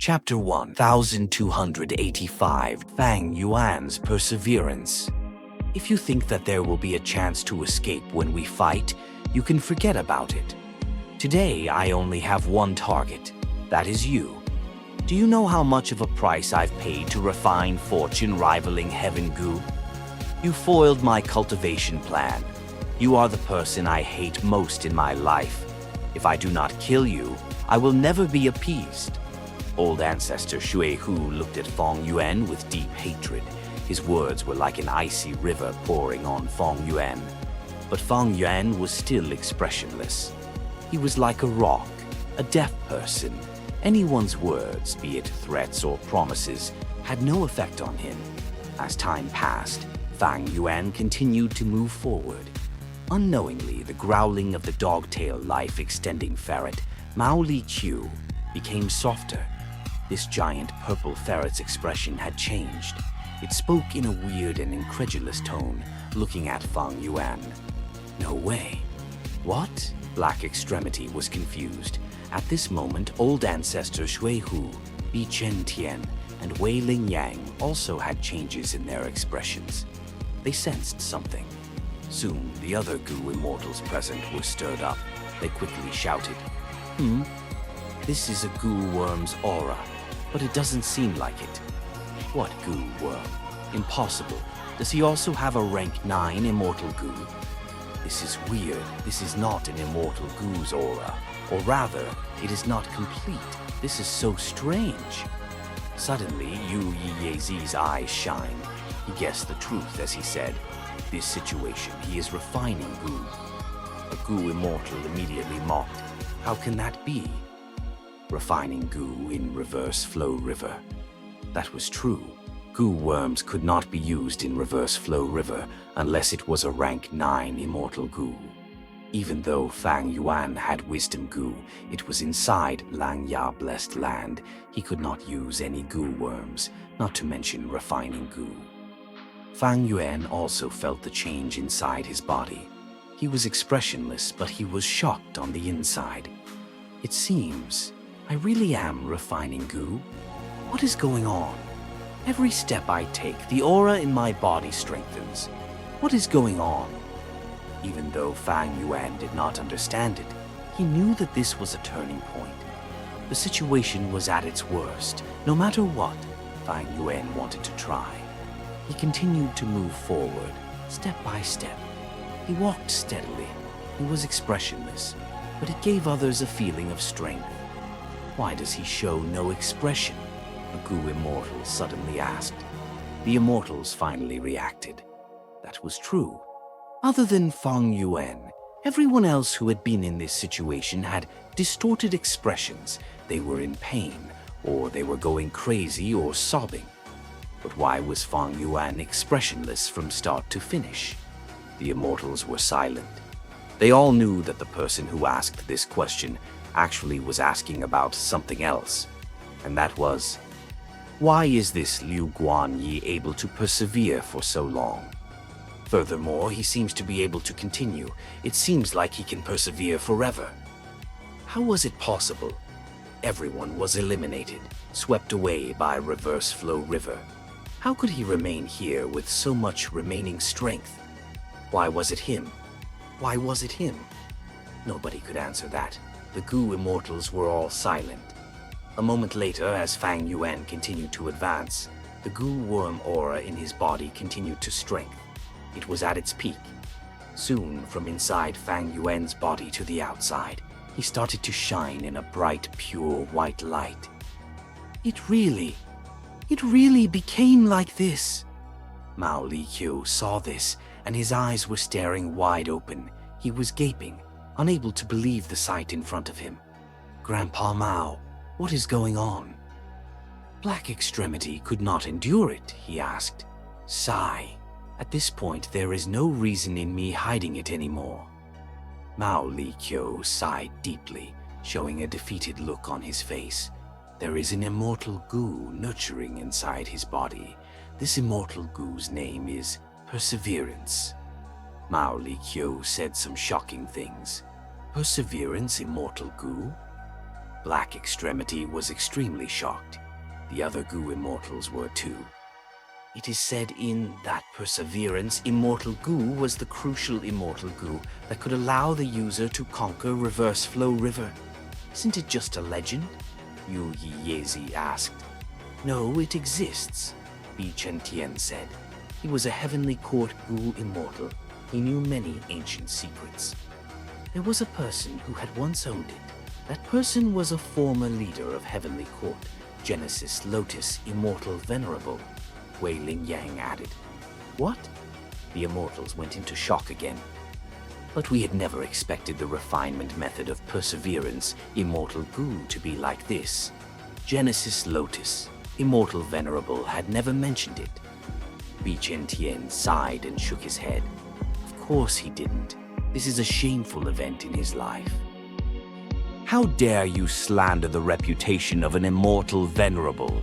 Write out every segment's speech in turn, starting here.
Chapter 1285, Fang Yuan's Perseverance. If you think that there will be a chance to escape when we fight, you can forget about it. Today, I only have one target. That is you. Do you know how much of a price I've paid to refine fortune rivaling heaven goo? You foiled my cultivation plan. You are the person I hate most in my life. If I do not kill you, I will never be appeased. Old ancestor Shui Hu looked at Fang Yuan with deep hatred. His words were like an icy river pouring on Fang Yuan. But Fang Yuan was still expressionless. He was like a rock, a deaf person. Anyone's words, be it threats or promises, had no effect on him. As time passed, Fang Yuan continued to move forward. Unknowingly, the growling of the dog-tail life-extending ferret, Mao Li Qiu, became softer. This giant purple ferret's expression had changed. It spoke in a weird and incredulous tone, looking at Fang Yuan. No way. What? Black Extremity was confused. At this moment, old ancestor Shui Hu, Bi Chen Tian, and Wei Ling Yang also had changes in their expressions. They sensed something. Soon, the other Gu immortals present were stirred up. They quickly shouted, This is a Gu worm's aura, but it doesn't seem like it. What Gu worm? Impossible. Does he also have a rank 9 immortal Gu? This is weird. This is not an immortal Gu's aura. Or rather, it is not complete. This is so strange. Suddenly, Yu Yiyezi's eyes shined. He guessed the truth as he said, This situation, he is refining Gu. A Gu immortal immediately mocked. How can that be? Refining Gu in reverse flow river. That was true. Gu worms could not be used in reverse flow river unless it was a rank 9 immortal Gu. Even though Fang Yuan had wisdom Gu, it was inside Lang Ya blessed land. He could not use any Gu worms, not to mention refining Gu. Fang Yuan also felt the change inside his body. He was expressionless, but he was shocked on the inside. It seems I really am refining Gu. What is going on? Every step I take, the aura in my body strengthens. What is going on? Even though Fang Yuan did not understand it, he knew that this was a turning point. The situation was at its worst. No matter what, Fang Yuan wanted to try. He continued to move forward, step by step. He walked steadily. He was expressionless, but it gave others a feeling of strength. Why does he show no expression? A Gu immortal suddenly asked. The immortals finally reacted. That was true. Other than Fang Yuan, everyone else who had been in this situation had distorted expressions. They were in pain, or they were going crazy or sobbing. But why was Fang Yuan expressionless from start to finish? The immortals were silent. They all knew that the person who asked this question actually was asking about something else, and that was, why is this Liu Guanyi able to persevere for so long? Furthermore, he seems to be able to continue. It seems like he can persevere forever. How was it possible? Everyone was eliminated, swept away by reverse flow river. How could he remain here with so much remaining strength? Why was it him? Why was it him? Nobody could answer that. The Gu immortals were all silent. A moment later, as Fang Yuan continued to advance, the Gu worm aura in his body continued to strengthen. It was at its peak. Soon, from inside Fang Yuan's body to the outside, he started to shine in a bright, pure white light. It really became like this. Mao Li Qiu saw this, and his eyes were staring wide open. He was gaping, unable to believe the sight in front of him. Grandpa Mao, what is going on? Black Extremity could not endure it, he asked. Sigh. At this point, there is no reason in me hiding it anymore. Mao Li Qiu sighed deeply, showing a defeated look on his face. There is an immortal Gu nurturing inside his body. This immortal Gu's name is Perseverance. Mao Li Qiu said some shocking things. Perseverance, immortal Gu? Black Extremity was extremely shocked. The other Gu immortals were too. It is said in that perseverance, Immortal Gu was the crucial Immortal Gu that could allow the user to conquer Reverse Flow River. Isn't it just a legend? Yu Yezi asked. No, it exists, Bi Chen Tian said. He was a Heavenly Court Gu immortal. He knew many ancient secrets. There was a person who had once owned it. That person was a former leader of Heavenly Court, Genesis Lotus Immortal Venerable, Wei Ling Yang added. What? The immortals went into shock again. But we had never expected the refinement method of perseverance, Immortal Gu, to be like this. Genesis Lotus, Immortal Venerable, had never mentioned it. Bi Chen Tian sighed and shook his head. Of course he didn't. This is a shameful event in his life. How dare you slander the reputation of an Immortal Venerable?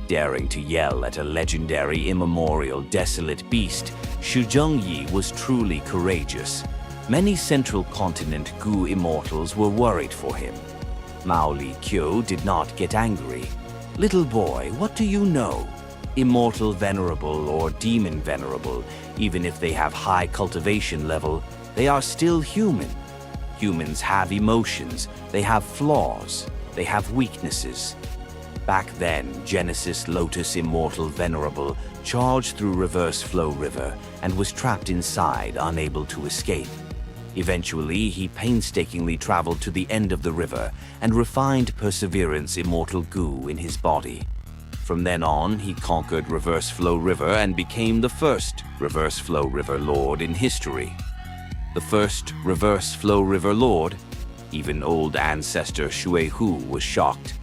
Daring to yell at a legendary, immemorial, desolate beast, Xu Zhengyi was truly courageous. Many Central Continent Gu immortals were worried for him. Mao Li Qiu did not get angry. Little boy, what do you know? Immortal Venerable or Demon Venerable, even if they have high cultivation level, they are still human. Humans have emotions, they have flaws, they have weaknesses. Back then, Genesis Lotus Immortal Venerable charged through Reverse Flow River and was trapped inside, unable to escape. Eventually, he painstakingly traveled to the end of the river and refined Perseverance Immortal Gu in his body. From then on, he conquered Reverse Flow River and became the first Reverse Flow River Lord in history. The first Reverse Flow River Lord? Even old ancestor Xue Hu was shocked.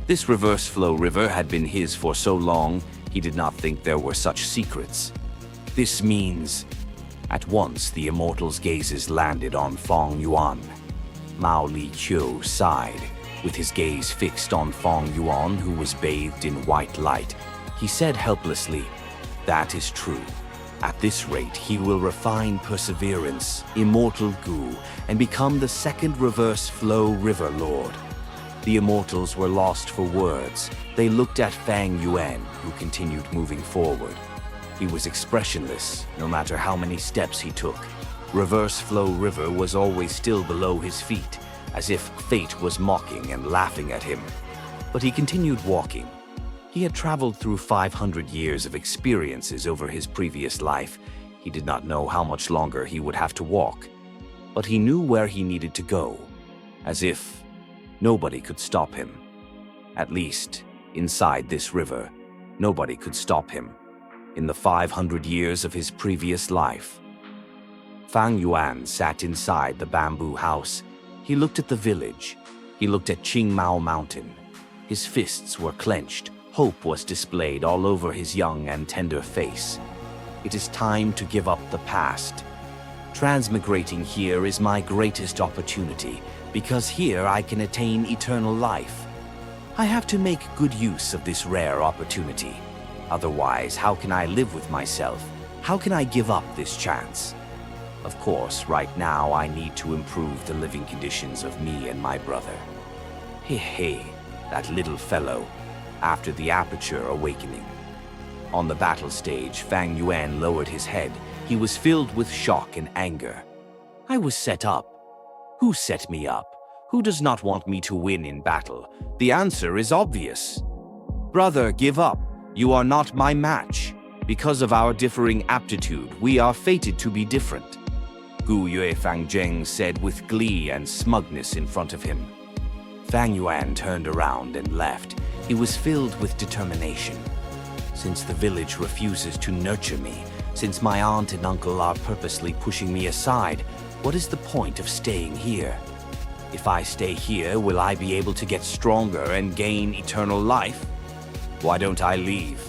This Reverse Flow River had been his for so long, he did not think there were such secrets. This means... At once, the immortal's gazes landed on Fang Yuan. Mao Li Qiu sighed. With his gaze fixed on Fang Yuan, who was bathed in white light, he said helplessly, "That is true. At this rate, he will refine Perseverance, Immortal Gu, and become the second Reverse Flow River Lord." The immortals were lost for words. They looked at Fang Yuan, who continued moving forward. He was expressionless, no matter how many steps he took. Reverse Flow River was always still below his feet, as if fate was mocking and laughing at him. But he continued walking. He had traveled through 500 years of experiences over his previous life. He did not know how much longer he would have to walk. But he knew where he needed to go, as if nobody could stop him. At least, inside this river, nobody could stop him. In the 500 years of his previous life. Fang Yuan sat inside the bamboo house. He looked at the village. He looked at Qingmao Mountain. His fists were clenched. Hope was displayed all over his young and tender face. It is time to give up the past. Transmigrating here is my greatest opportunity, because here I can attain eternal life. I have to make good use of this rare opportunity. Otherwise, how can I live with myself? How can I give up this chance? Of course, right now I need to improve the living conditions of me and my brother. Hey, that little fellow, after the Aperture Awakening. On the battle stage, Fang Yuan lowered his head. He was filled with shock and anger. I was set up. Who set me up? Who does not want me to win in battle? The answer is obvious. Brother, give up. You are not my match. Because of our differing aptitude, we are fated to be different. Gu Yue Fang Zheng said with glee and smugness in front of him. Fang Yuan turned around and left. He was filled with determination. Since the village refuses to nurture me, since my aunt and uncle are purposely pushing me aside, what is the point of staying here? If I stay here, will I be able to get stronger and gain eternal life? Why don't I leave?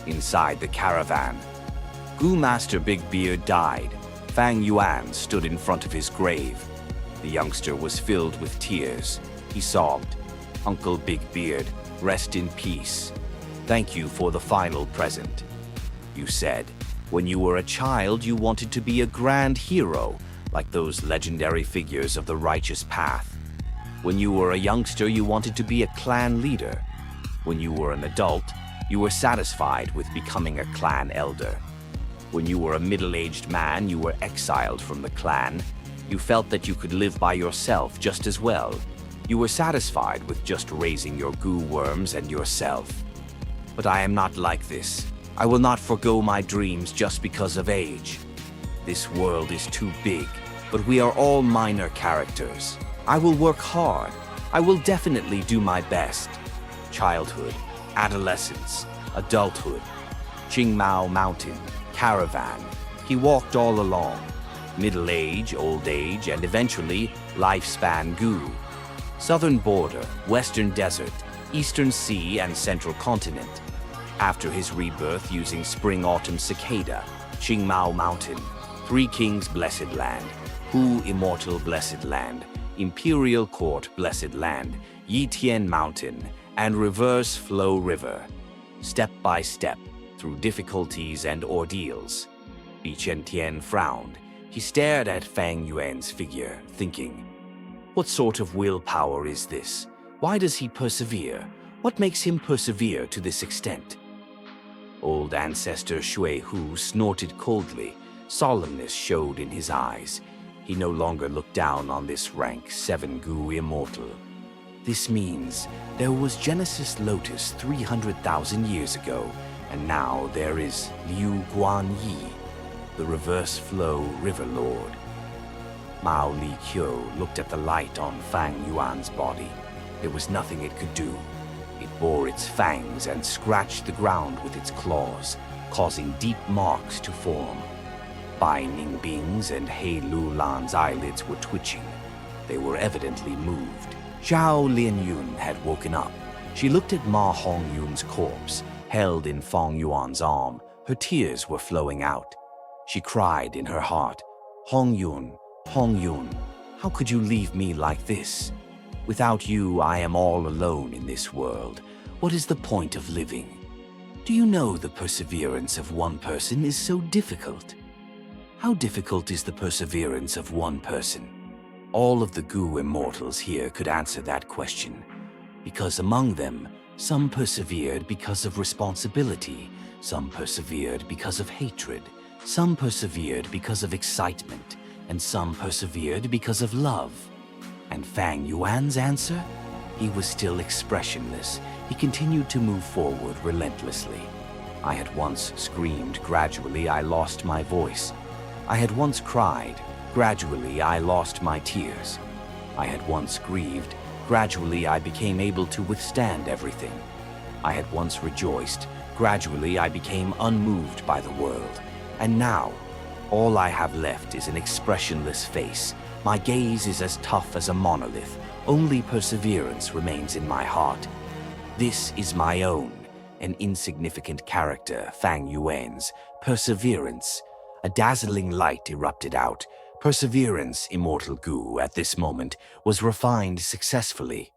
Inside the caravan, Gu Master Big Beard died. Fang Yuan stood in front of his grave. The youngster was filled with tears. He sobbed, "Uncle Big Beard, rest in peace. Thank you for the final present. You said, when you were a child, you wanted to be a grand hero, like those legendary figures of the righteous path. When you were a youngster, you wanted to be a clan leader. When you were an adult, you were satisfied with becoming a clan elder. When you were a middle-aged man, you were exiled from the clan. You felt that you could live by yourself just as well. You were satisfied with just raising your goo worms and yourself. But I am not like this. I will not forgo my dreams just because of age. This world is too big, but we are all minor characters. I will work hard. I will definitely do my best. Childhood, adolescence, adulthood, Qingmao Mountain, caravan. He walked all along. Middle age, old age, and eventually lifespan goo. Southern border, western desert, eastern sea, and central continent. After his rebirth using spring-autumn cicada, Qingmao Mountain, Three Kings Blessed Land, Hu Immortal Blessed Land, Imperial Court Blessed Land, Yitian Mountain, and Reverse Flow River. Step by step, through difficulties and ordeals. Bi Chen frowned. He stared at Fang Yuan's figure, thinking, what sort of willpower is this? Why does he persevere? What makes him persevere to this extent? Old ancestor Shui Hu snorted coldly. Solemnness showed in his eyes. He no longer looked down on this rank 7 goo immortal. This means there was Genesis Lotus 300,000 years ago, and now there is Liu Guanyi, the Reverse Flow River Lord. Mao Li Qiu looked at the light on Fang Yuan's body. There was nothing it could do. It bore its fangs and scratched the ground with its claws, causing deep marks to form. Bai Ningbing's and He Lulan's eyelids were twitching. They were evidently moved. Zhao Lianyun had woken up. She looked at Ma Hongyun's corpse, held in Fang Yuan's arm. Her tears were flowing out. She cried in her heart, Hongyun, Hongyun, how could you leave me like this? Without you, I am all alone in this world. What is the point of living? Do you know the perseverance of one person is so difficult? How difficult is the perseverance of one person? All of the goo immortals here could answer that question, because among them, some persevered because of responsibility, some persevered because of hatred, some persevered because of excitement, and some persevered because of love. And Fang Yuan's answer? He was still expressionless. He continued to move forward relentlessly. I had once screamed. Gradually, I lost my voice. I had once cried. Gradually, I lost my tears. I had once grieved. Gradually, I became able to withstand everything. I had once rejoiced. Gradually, I became unmoved by the world. And now, all I have left is an expressionless face. My gaze is as tough as a monolith. Only perseverance remains in my heart. This is my own, an insignificant character, Fang Yuan's, perseverance. A dazzling light erupted out. Perseverance, immortal goo, at this moment, was refined successfully.